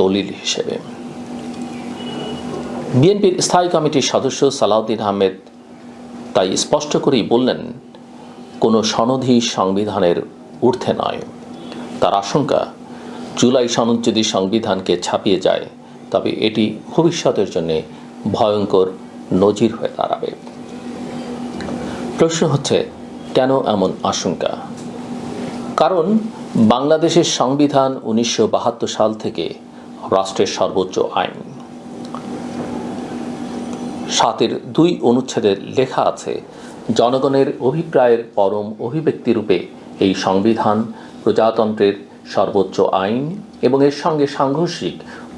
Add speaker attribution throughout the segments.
Speaker 1: দলিল হিসেবে। বিএনপির স্থায়ী কমিটির সদস্য সালাউদ্দিন আহমেদ তাই স্পষ্ট করেই বললেন, কোনো সনদই সংবিধানের ঊর্ধ্বে নয়। তার আশঙ্কা, জুলাই সনদ যদি সংবিধানকে ছাপিয়ে যায় তবে এটি ভবিষ্যতের জন্য ভয়ঙ্কর নজির হয়ে দাঁড়াবে। প্রশ্ন হচ্ছে, কেন এমন আশঙ্কা? কারণ বাংলাদেশের সংবিধান 1972 সাল থেকে রাষ্ট্রের সর্বোচ্চ আইন। 7-এর 2 অনুচ্ছেদে লেখা আছে, জনগণের অভিপ্রায়ের পরম অভিব্যক্তিরূপে এই সংবিধান প্রজাতন্ত্রের সর্বোচ্চ আইন এবং এর সঙ্গে সাংঘর্ষিক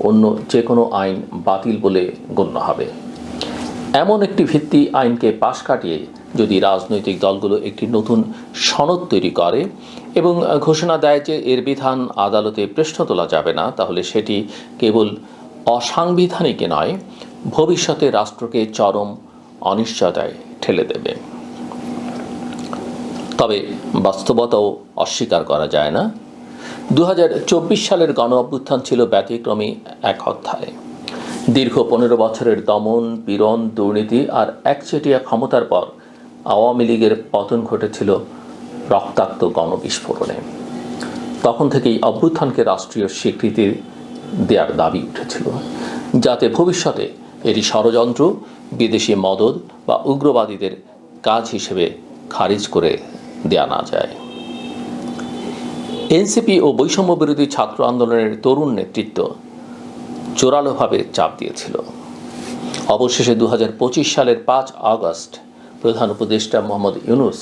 Speaker 1: অন্য যে কোনো আইন বাতিল বলে গণ্য হবে। এমন একটি ভিত্তি আইনকে পাশ কাটিয়ে যদি রাজনৈতিক দলগুলো একটি নতুন সনদ তৈরি করে এবং ঘোষণা দেয় যে এর বিধান আদালতে প্রশ্ন তোলা যাবে না, তাহলে সেটি কেবল অসাংবিধানিক নয়, ভবিষ্যতে রাষ্ট্রকে চরম অনিশ্চয়তায় ঠেলে দেবে। তবে বাস্তবতাও অস্বীকার করা যায় না। 2024 সালের গণ অভ্যুত্থান ছিল ব্যতিক্রমী এক অধ্যায়। দীর্ঘ 15 বছরের দমন, পীড়ন, দুর্নীতি আর একচেটিয়া ক্ষমতার পর আওয়ামী লীগের পতন ঘটেছিল রক্তাক্ত গণবিস্ফোরণে। তখন থেকেই অভ্যুত্থানকে রাষ্ট্রীয় স্বীকৃতি দেওয়ার দাবি উঠেছিল, যাতে ভবিষ্যতে এটি ষড়যন্ত্র, বিদেশি মদদ বা উগ্রবাদীদের কাজ হিসেবে খারিজ করে দেয়া না যায়। এনসিপি ও বৈষম্য বিরোধী ছাত্র আন্দোলনের তরুণ নেতৃত্ব জোরালোভাবে চাপ দিয়েছিল। অবশেষে 2025 সালের 5 আগস্ট প্রধান উপদেষ্টা মোহাম্মদ ইউনূস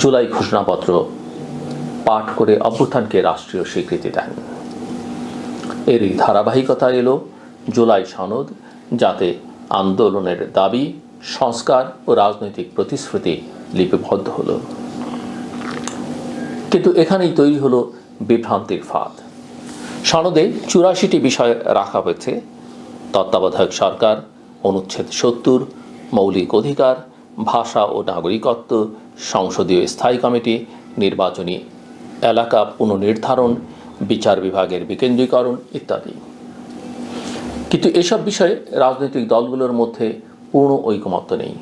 Speaker 1: জুলাই ঘোষণাপত্র পাঠ করে অভ্যুত্থানকে রাষ্ট্রীয় স্বীকৃতি দেন। এরই ধারাবাহিকতা এলো জুলাই সনদ, যাতে আন্দোলনের দাবি, সংস্কার ও রাজনৈতিক প্রতিশ্রুতি লিপিবদ্ধ হলো। কিন্তু এখানেই তৈরি হলো বিভ্রান্তির ফাঁদ। সনদে 84টি বিষয় রাখা হয়েছে: তত্ত্বাবধায়ক সরকার, অনুচ্ছেদ 70, মৌলিক অধিকার, ভাষা ও নাগরিকত্ব, সংসদীয় স্থায়ী কমিটি, নির্বাচনী এলাকা পুনর্নির্ধারণ, বিচার বিভাগের বিকেন্দ্রীকরণ ইত্যাদি। কিন্তু এসব বিষয়ে রাজনৈতিক দলগুলোর মধ্যে পূর্ণ ঐকমত্য নেই।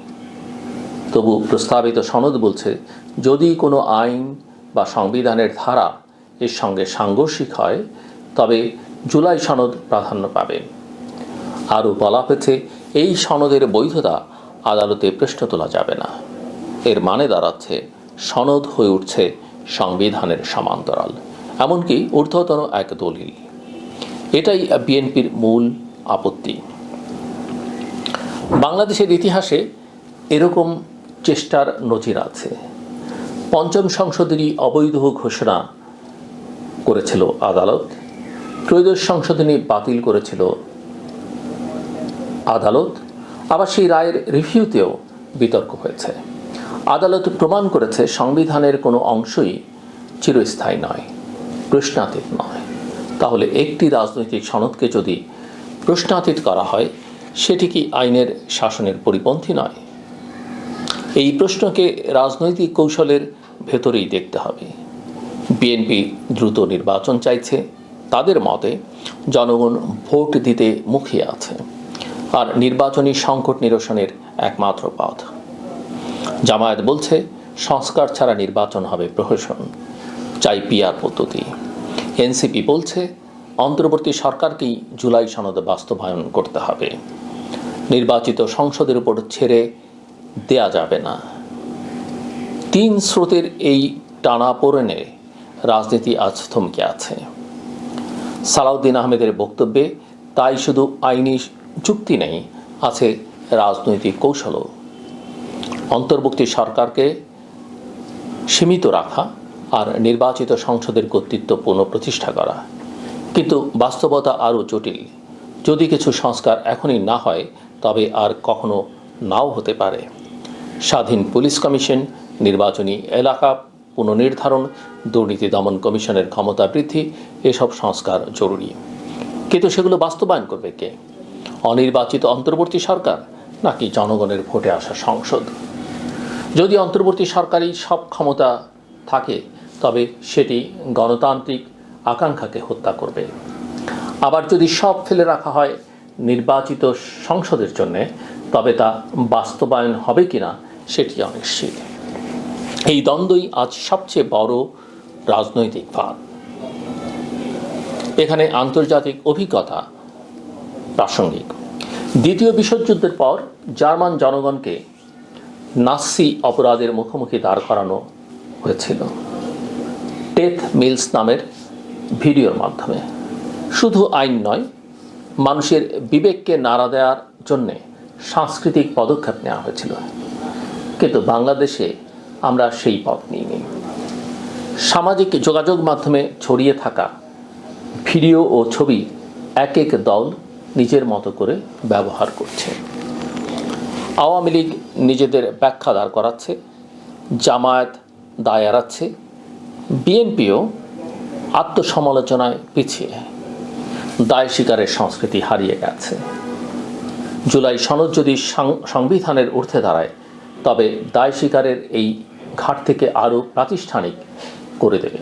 Speaker 1: তবু প্রস্তাবিত সনদ বলছে, যদি কোনো আইন বা সংবিধানের ধারা এর সঙ্গে সাংঘর্ষিক হয় তবে জুলাই সনদ প্রাধান্য পাবে। আরও বলা হয়েছে, এই সনদের বৈধতা আদালতে প্রশ্ন তোলা যাবে না। এর মানে দাঁড়াচ্ছে, সনদ হয়ে উঠছে সংবিধানের সমান্তরাল, এমনকি ঊর্ধ্বতন এক দলিল। এটাই বিএনপির মূল আপত্তি। বাংলাদেশের ইতিহাসে এরকম চেষ্টার নজির আছে। পঞ্চম সংশোধনী অবৈধ ঘোষণা করেছিল আদালত, ত্রয়োদশ সংশোধনী বাতিল করেছিল আদালত, আবার সেই রায়ের রিভিউতেও বিতর্ক হয়েছে। আদালত প্রমাণ করেছে সংবিধানের কোনো অংশই চিরস্থায়ী নয়, প্রশ্নাতীত নয়। তাহলে একটি রাজনৈতিক সনদকে যদি প্রশ্নাতীত করা হয়, সেটি কি আইনের শাসনের পরিপন্থী নয়? এই প্রশ্নকে রাজনৈতিক কৌশলের ভেতরেই দেখতে হবে। বিএনপি দ্রুত নির্বাচন চাইছে। তাদের মতে জনগণ ভোট দিতে মুখিয়ে আছে, আর নির্বাচনী সংকট নিরসনের একমাত্র পথ। জামায়াত বলছে, সংস্কার ছাড়া নির্বাচন হবে প্রহসন, চাই পিআর পদ্ধতি। এনসিপি বলছে, অন্তর্বর্তী সরকারকেই জুলাই সনদ বাস্তবায়ন করতে হবে, নির্বাচিত সংসদের উপর ছেড়ে দেয়া যাবে না। 3 স্রোতের এই টানাপোড়েনে রাজনীতি আজ থমকে আছে। সালাউদ্দিন আহমেদের বক্তব্যে তাই শুধু আইনি যুক্তি নেই, আছে রাজনৈতিক কৌশলও। অন্তর্বর্তী সরকারকে সীমিত রাখা আর নির্বাচিত সংসদের কর্তৃত্ব পুনঃপ্রতিষ্ঠা করা। কিন্তু বাস্তবতা আরও জটিল। যদি কিছু সংস্কার এখনই না হয়, তবে আর কখনো নাও হতে পারে। স্বাধীন পুলিশ কমিশন, নির্বাচনী এলাকা পুনর্নির্ধারণ, দুর্নীতি দমন কমিশনের ক্ষমতা বৃদ্ধি, এসব সংস্কার জরুরি। কিন্তু সেগুলো বাস্তবায়ন করবে কে? অনির্বাচিত অন্তর্বর্তী সরকার নাকি জনগণের ভোটে আসা সংসদ? যদি অন্তর্বর্তী সরকারই সব ক্ষমতা থাকে, তবে সেটি গণতান্ত্রিক আকাঙ্ক্ষাকে হত্যা করবে। আবার যদি সব ফেলে রাখা হয় নির্বাচিত সংসদের জন্যে, তবে তা বাস্তবায়ন হবে কিনা সেটি অনিশ্চিত। এই দ্বন্দ্বই আজ সবচেয়ে বড় রাজনৈতিক ফাঁদ। এখানে আন্তর্জাতিক অভিজ্ঞতা প্রাসঙ্গিক। দ্বিতীয় বিশ্বযুদ্ধের পর জার্মান জনগণকে নাৎসি অপরাধের মুখোমুখি দাঁড় করানো হয়েছিল ডেথ মিলস নামের ভিডিওর মাধ্যমে। শুধু আইন নয়, মানুষের বিবেককে নাড়া দেওয়ার জন্যে সাংস্কৃতিক পদক্ষেপ নেওয়া হয়েছিল। কিন্তু বাংলাদেশে আমরা সেই পথ নিইনি। সামাজিক যোগাযোগ মাধ্যমে ছড়িয়ে থাকা ভিডিও ও ছবি এক এক দল নিজের মতো করে ব্যবহার করছে। আওয়ামী লীগ নিজেদের ব্যাখ্যা দাঁড় করাচ্ছে, জামায়াত দায় এড়াচ্ছে, বিএনপিও আত্মসমালোচনায় পিছিয়ে, দায় স্বীকারের সংস্কৃতি হারিয়ে গেছে। জুলাই সনদ যদি সংবিধানের ঊর্ধ্বে দাঁড়ায়, তবে দায় স্বীকারের এই ঘাটতিকে আরও প্রাতিষ্ঠানিক করে দেবে।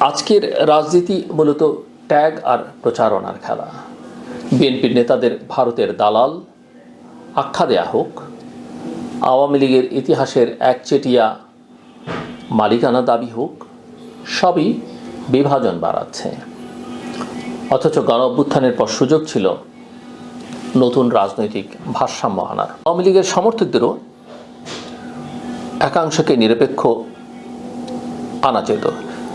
Speaker 1: আজকের রাজনীতি মূলত ট্যাগ আর প্রচারণার খেলা। বিএনপির নেতাদের ভারতের দালাল আখ্যা দেয়া হোক, আওয়ামী লীগের ইতিহাসের একচেটিয়া মালিকানা দাবি হোক, সবই বিভাজন বাড়াচ্ছে। অথচ গণঅভ্যুত্থানের পর সুযোগ ছিল নতুন রাজনৈতিক ভারসাম্য আনার। আওয়ামী লীগের সমর্থকদেরও একাংশকে নিরপেক্ষ আনা যেত,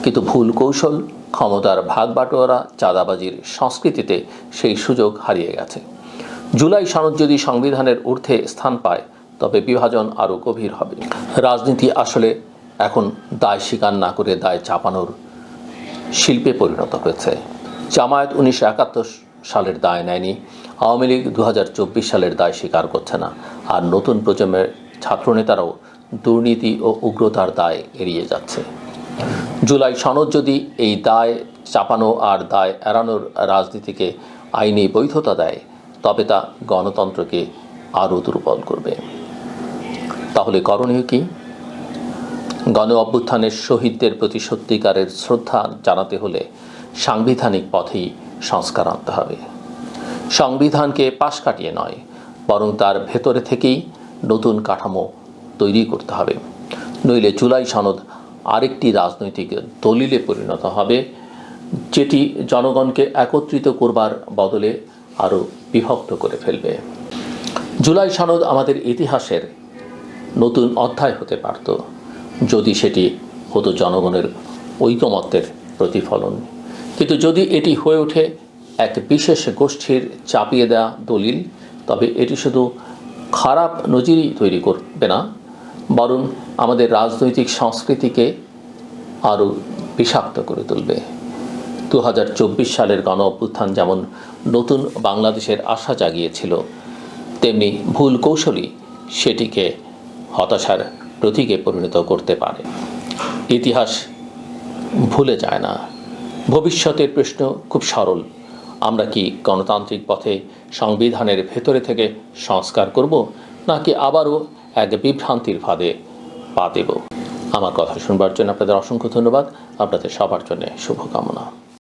Speaker 1: কিন্তু ভুল কৌশল, ক্ষমতার ভাগ বাটোয়ারা, চাঁদাবাজির সংস্কৃতিতে সেই সুযোগ হারিয়ে গেছে। জুলাই সনদ যদি সংবিধানের ঊর্ধ্বে স্থান পায়, তবে বিভাজন আরও গভীর হবে। রাজনীতি আসলে এখন দায় স্বীকার না করে দায় চাপানোর শিল্পে পরিণত হয়েছে। জামায়াত 1971 সালের দায় নেয়নি, আওয়ামী লীগ 2024 সালের দায় স্বীকার করছে না, আর নতুন প্রজন্মের ছাত্রনেতারাও দুর্নীতি ও উগ্রতার দায় এড়িয়ে যাচ্ছে। জুলাই সনদ যদি এই দায় চাপানো আর দায় এড়ানোর রাজনীতিকে আইনি বৈধতা দেয়, তবে তা গণতন্ত্রকে আরও দুর্বল করবে। তাহলে করণীয় কি? গণ অভ্যুত্থানের শহীদদের প্রতি সত্যিকারের শ্রদ্ধা জানাতে হলে সাংবিধানিক পথেই সংস্কার আনতে হবে। সংবিধানকে পাশ কাটিয়ে নয়, বরং তার ভেতরে থেকেই নতুন কাঠামো তৈরি করতে হবে। নইলে জুলাই সনদ আরেকটি রাজনৈতিক দলিলে পরিণত হবে, যেটি জনগণকে একত্রিত করবার বদলে আরও বিভক্ত করে ফেলবে। জুলাই সনদ আমাদের ইতিহাসের নতুন অধ্যায় হতে পারত, যদি সেটি হতো জনগণের ঐকমত্যের প্রতিফলন। কিন্তু যদি এটি হয়ে ওঠে এক বিশেষ গোষ্ঠীর চাপিয়ে দেওয়া দলিল, তবে এটি শুধু খারাপ নজিরই তৈরি করবে না, বরং আমাদের রাজনৈতিক সংস্কৃতিকে আরও বিষাক্ত করে তুলবে। 2024 সালের গণ অভ্যুত্থান যেমন নতুন বাংলাদেশের আশা জাগিয়েছিল, তেমনি ভুল কৌশলই সেটিকে হতাশার প্রতীকে পরিণত করতে পারে। ইতিহাস ভুলে যায় না। ভবিষ্যতের প্রশ্ন খুব সরল: আমরা কি গণতান্ত্রিক পথে সংবিধানের ভেতরে থেকে সংস্কার করব, নাকি আবারও এক বিভ্রান্তির ফাঁদে পা দেব? আমার কথা শুনবার জন্য আপনাদের অসংখ্য ধন্যবাদ। আপনাদের সবার জন্য শুভকামনা।